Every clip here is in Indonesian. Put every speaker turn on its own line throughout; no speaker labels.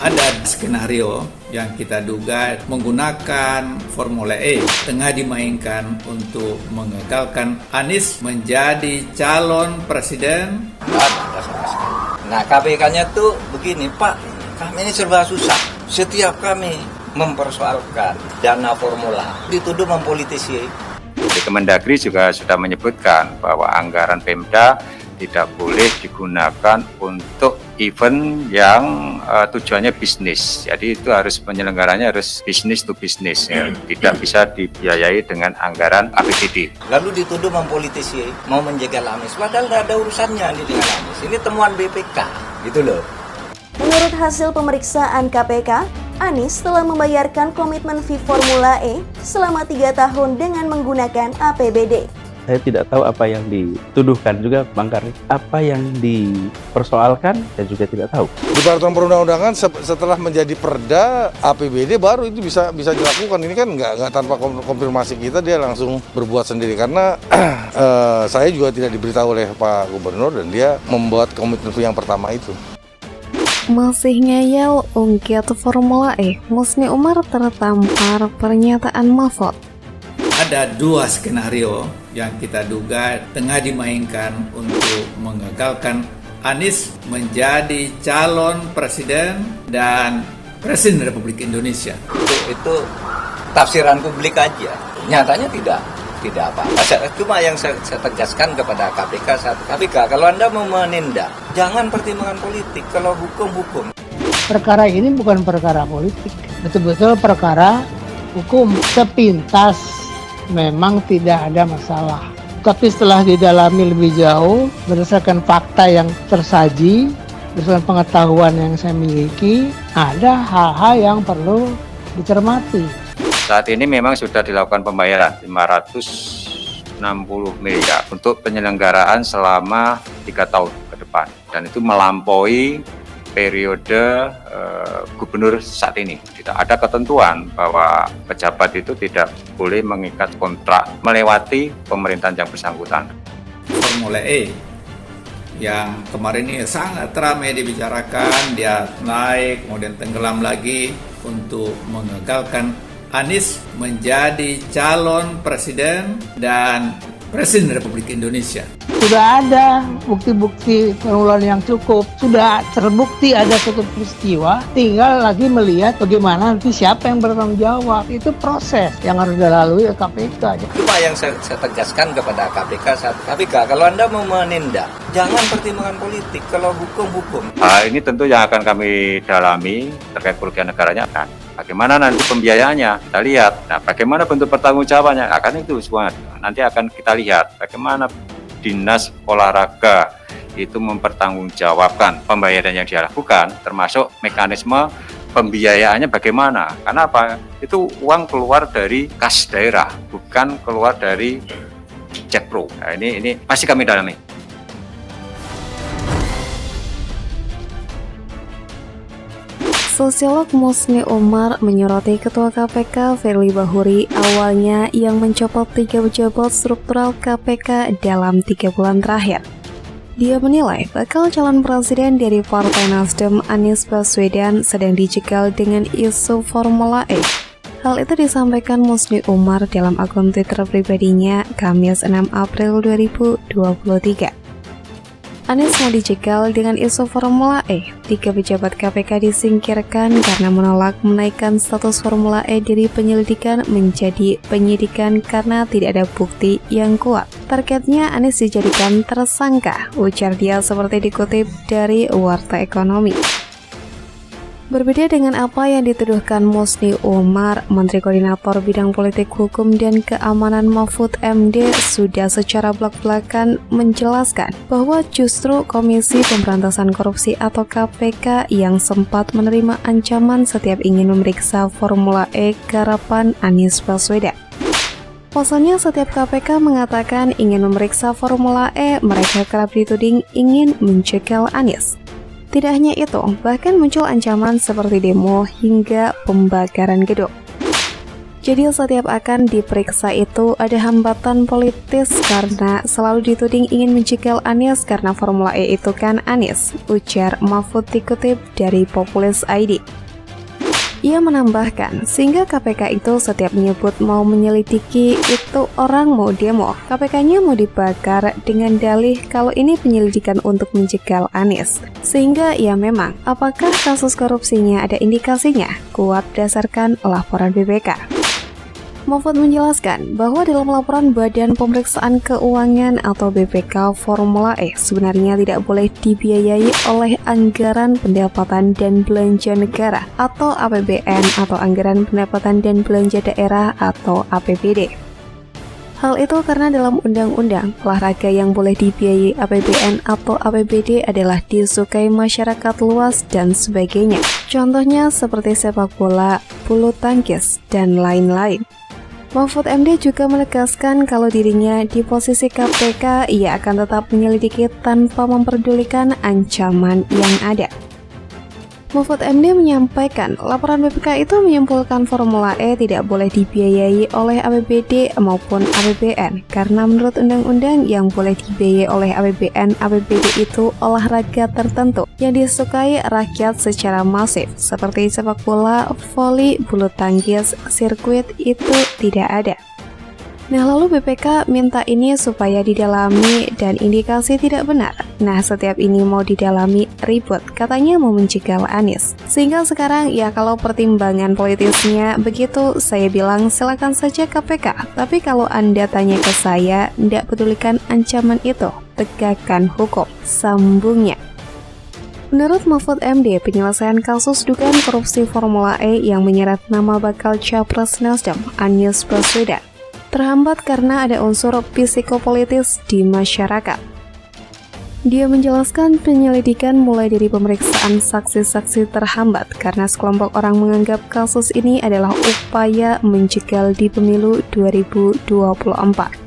Ada skenario yang kita duga menggunakan Formula E tengah dimainkan untuk mengagalkan Anies menjadi calon presiden.
Ada sama sekali. Nah, KPK-nya tuh begini, Pak, kami ini serba susah. Setiap kami mempersoalkan dana formula, dituduh mempolitisi.
Di Kemendagri juga sudah menyebutkan bahwa anggaran Pemda tidak boleh digunakan untuk event yang tujuannya bisnis. Jadi itu harus penyelenggaranya harus bisnis to bisnis, ya. Tidak bisa dibiayai dengan anggaran APBD.
Lalu dituduh mempolitisi, mau menjegal Anies. Padahal tidak ada urusannya ini dengan Anies. Ini temuan BPK, gitu loh.
Menurut hasil pemeriksaan KPK, Anies telah membayarkan komitmen fee Formula E selama 3 tahun dengan menggunakan APBD.
Saya tidak tahu apa yang dituduhkan juga Bang Karni. Apa yang dipersoalkan saya juga tidak tahu.
Di peraturan perundang-undangan setelah menjadi perda APBD baru itu bisa dilakukan. Ini kan nggak tanpa konfirmasi kita dia langsung berbuat sendiri karena saya juga tidak diberitahu oleh Pak Gubernur dan dia membuat komitmen yang pertama itu.
Masih ngeyel ungkit Formula E, Musni Umar tertampar pernyataan Mahfud.
Ada 2 skenario yang kita duga tengah dimainkan untuk mengagalkan Anies menjadi calon presiden dan Presiden Republik Indonesia.
Itu tafsiran publik aja. Nyatanya tidak apa-apa. Cuma yang saya tegaskan kepada KPK, kalau Anda mau menindak, jangan pertimbangan politik. Kalau hukum.
Perkara ini bukan perkara politik, betul-betul perkara hukum. Sepintas memang tidak ada masalah. Tapi setelah didalami lebih jauh, berdasarkan fakta yang tersaji, berdasarkan pengetahuan yang saya miliki, ada hal-hal yang perlu dicermati.
Saat ini memang sudah dilakukan pembayaran 560 miliar untuk penyelenggaraan selama 3 tahun ke depan. Dan itu melampaui periode gubernur saat ini. Tidak ada ketentuan bahwa pejabat itu tidak boleh mengikat kontrak melewati pemerintahan yang bersangkutan.
Formula E yang kemarin ini sangat ramai dibicarakan, dia naik kemudian tenggelam lagi untuk mengagalkan Anies menjadi calon presiden dan Presiden Republik Indonesia.
Sudah ada bukti-bukti permulaan yang cukup, sudah terbukti ada suatu peristiwa, tinggal lagi melihat bagaimana nanti siapa yang bertanggung jawab. Itu proses yang harus dilalui KPK.
Cuma yang saya tegaskan kepada KPK, kalau Anda mau menindak, jangan pertimbangan politik. Kalau hukum.
Ini tentu yang akan kami dalami terkait kerugian negaranya kan. Bagaimana nanti pembiayaannya, kita lihat. Nah, bagaimana bentuk pertanggungjawabannya, akan itu semua. Nanti akan kita lihat bagaimana Dinas Olahraga itu mempertanggungjawabkan pembayaran yang dia lakukan, termasuk mekanisme pembiayaannya bagaimana. Karena apa? Itu uang keluar dari kas daerah, bukan keluar dari Jakpro. Nah, ini pasti kami dalami.
Sosiolog Musni Umar menyoroti Ketua KPK Firly Bahuri awalnya yang mencopot 3 pejabat struktural KPK dalam 3 bulan terakhir. Dia menilai bakal calon presiden dari Partai Nasdem Anies Baswedan sedang dijegal dengan isu Formula E. Hal itu disampaikan Musni Umar dalam akun Twitter pribadinya Kamis 6 April 2023. Anies mau dijegal dengan isu Formula E. 3 pejabat KPK disingkirkan karena menolak menaikkan status Formula E dari penyelidikan menjadi penyidikan karena tidak ada bukti yang kuat. Targetnya Anies dijadikan tersangka, ujar dia seperti dikutip dari Warta Ekonomi. Berbeda dengan apa yang dituduhkan Musni Umar, Menteri Koordinator Bidang Politik Hukum dan Keamanan Mahfud MD sudah secara belak-belakan menjelaskan bahwa justru Komisi Pemberantasan Korupsi atau KPK yang sempat menerima ancaman setiap ingin memeriksa Formula E garapan Anies Baswedan. Pasalnya setiap KPK mengatakan ingin memeriksa Formula E, mereka kerap dituding ingin menjegal Anies. Tidak hanya itu, bahkan muncul ancaman seperti demo hingga pembakaran gedung. Jadi setiap akan diperiksa itu ada hambatan politis karena selalu dituding ingin menjegal Anies karena Formula E itu kan Anies, ujar Mahfud dikutip dari Populis ID. Ia menambahkan, sehingga KPK itu setiap menyebut mau menyelidiki itu orang mau demo, KPK-nya mau dibakar dengan dalih kalau ini penyelidikan untuk menjegal Anies. Sehingga ya memang, apakah kasus korupsinya ada indikasinya? Kuat berdasarkan laporan BPK. Mahfud menjelaskan bahwa dalam laporan Badan Pemeriksaan Keuangan atau BPK Formula E sebenarnya tidak boleh dibiayai oleh anggaran pendapatan dan belanja negara atau APBN atau anggaran pendapatan dan belanja daerah atau APBD. Hal itu karena dalam undang-undang, olahraga yang boleh dibiayai APBN atau APBD adalah disukai masyarakat luas dan sebagainya. Contohnya seperti sepak bola, bulu tangkis, dan lain-lain. Mahfud MD juga menegaskan kalau dirinya di posisi KPK, ia akan tetap menyelidiki tanpa memperdulikan ancaman yang ada. Mahfud MD menyampaikan, laporan BPK itu menyimpulkan Formula E tidak boleh dibiayai oleh APBD maupun APBN, karena menurut undang-undang yang boleh dibiayai oleh APBN, APBD itu olahraga tertentu yang disukai rakyat secara masif, seperti sepak bola, voli, bulu tangkis, sirkuit itu tidak ada. Nah, lalu BPK minta ini supaya didalami dan indikasi tidak benar. Nah, setiap ini mau didalami ribut, katanya mau menjegal Anies. Sehingga sekarang ya kalau pertimbangan politisnya begitu, saya bilang silakan saja KPK. Tapi kalau Anda tanya ke saya, tidak pedulikan ancaman itu, tegakkan hukum, sambungnya. Menurut Mahfud MD, penyelesaian kasus dugaan korupsi Formula E yang menyeret nama bakal Capres Nasdem, Anies Baswedan, terhambat karena ada unsur psikopolitis di masyarakat. Dia menjelaskan penyelidikan mulai dari pemeriksaan saksi-saksi terhambat karena sekelompok orang menganggap kasus ini adalah upaya menjegal di pemilu 2024.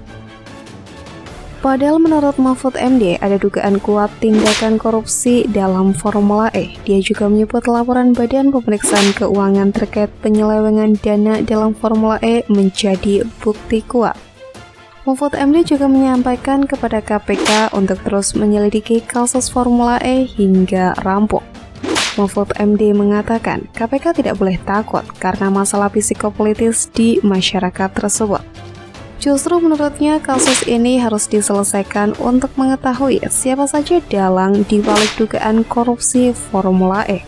Padahal menurut Mahfud MD ada dugaan kuat tindakan korupsi dalam Formula E. Dia juga menyebut laporan Badan Pemeriksaan Keuangan terkait penyelewengan dana dalam Formula E menjadi bukti kuat. Mahfud MD juga menyampaikan kepada KPK untuk terus menyelidiki kasus Formula E hingga rampung. Mahfud MD mengatakan KPK tidak boleh takut karena masalah psikopolitis di masyarakat tersebut. Justru menurutnya kasus ini harus diselesaikan untuk mengetahui siapa saja dalang di balik dugaan korupsi Formula E.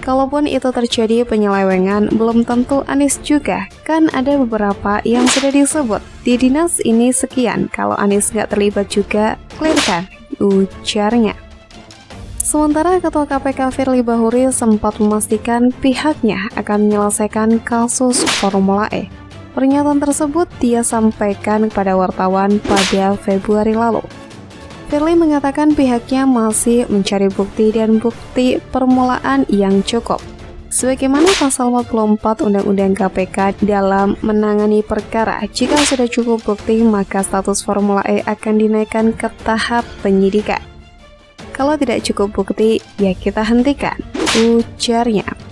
Kalaupun itu terjadi penyelewengan, belum tentu Anies juga. Kan ada beberapa yang sudah disebut. Di dinas ini sekian, kalau Anies nggak terlibat juga, clearkan, ujarnya. Sementara Ketua KPK Firly Bahuri sempat memastikan pihaknya akan menyelesaikan kasus Formula E. Pernyataan tersebut dia sampaikan kepada wartawan pada Februari lalu. Firly mengatakan pihaknya masih mencari bukti dan bukti permulaan yang cukup. Sebagaimana pasal 44 Undang-Undang KPK dalam menangani perkara, jika sudah cukup bukti maka status Formula E akan dinaikkan ke tahap penyidikan. Kalau tidak cukup bukti, ya kita hentikan, ujarnya.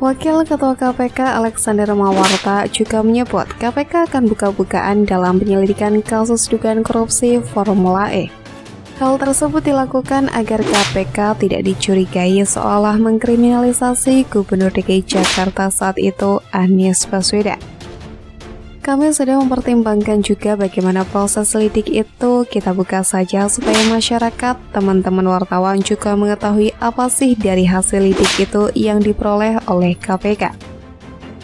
Wakil Ketua KPK Alexander Mawarta juga menyebut KPK akan buka-bukaan dalam penyelidikan kasus dugaan korupsi Formula E. Hal tersebut dilakukan agar KPK tidak dicurigai seolah mengkriminalisasi Gubernur DKI Jakarta saat itu, Anies Baswedan. Kami sudah mempertimbangkan juga bagaimana proses lidik itu, kita buka saja supaya masyarakat, teman-teman wartawan juga mengetahui apa sih dari hasil lidik itu yang diperoleh oleh KPK.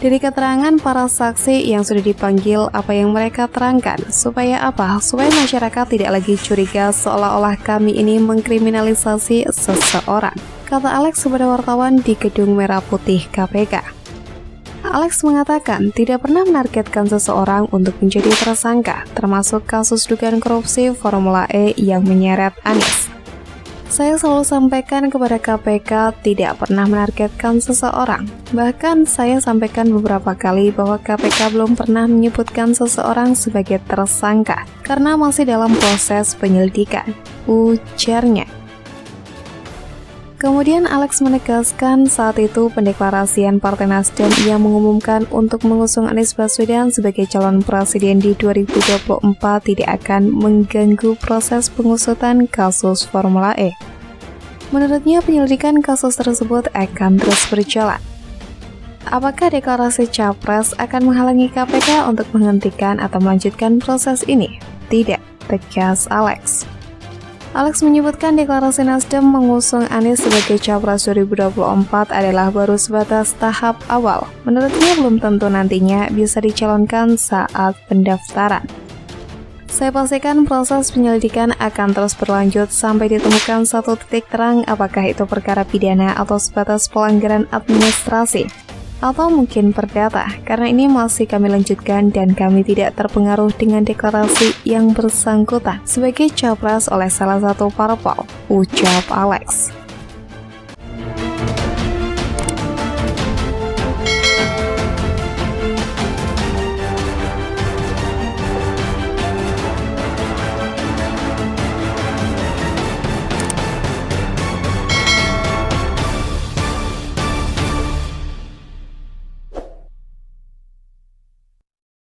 Dari keterangan para saksi yang sudah dipanggil, apa yang mereka terangkan, supaya apa? Supaya masyarakat tidak lagi curiga seolah-olah kami ini mengkriminalisasi seseorang, kata Alex kepada wartawan di Gedung Merah Putih KPK. Alex mengatakan tidak pernah menargetkan seseorang untuk menjadi tersangka, termasuk kasus dugaan korupsi Formula E yang menyeret Anies. Saya selalu sampaikan kepada KPK tidak pernah menargetkan seseorang. Bahkan saya sampaikan beberapa kali bahwa KPK belum pernah menyebutkan seseorang sebagai tersangka karena masih dalam proses penyelidikan, ujarnya. Kemudian Alex menegaskan saat itu pendeklarasian Partai Nasdem yang mengumumkan untuk mengusung Anies Baswedan sebagai calon presiden di 2024 tidak akan mengganggu proses pengusutan kasus Formula E. Menurutnya penyelidikan kasus tersebut akan terus berjalan. Apakah deklarasi Capres akan menghalangi KPK untuk menghentikan atau melanjutkan proses ini? Tidak, tegas Alex. Alex menyebutkan deklarasi Nasdem mengusung Anies sebagai Capres 2024 adalah baru sebatas tahap awal. Menurutnya belum tentu nantinya bisa dicalonkan saat pendaftaran. Saya pastikan proses penyelidikan akan terus berlanjut sampai ditemukan satu titik terang apakah itu perkara pidana atau sebatas pelanggaran administrasi atau mungkin perdata, karena ini masih kami lanjutkan dan kami tidak terpengaruh dengan deklarasi yang bersangkutan sebagai capres oleh salah satu parpol, ucap Alex.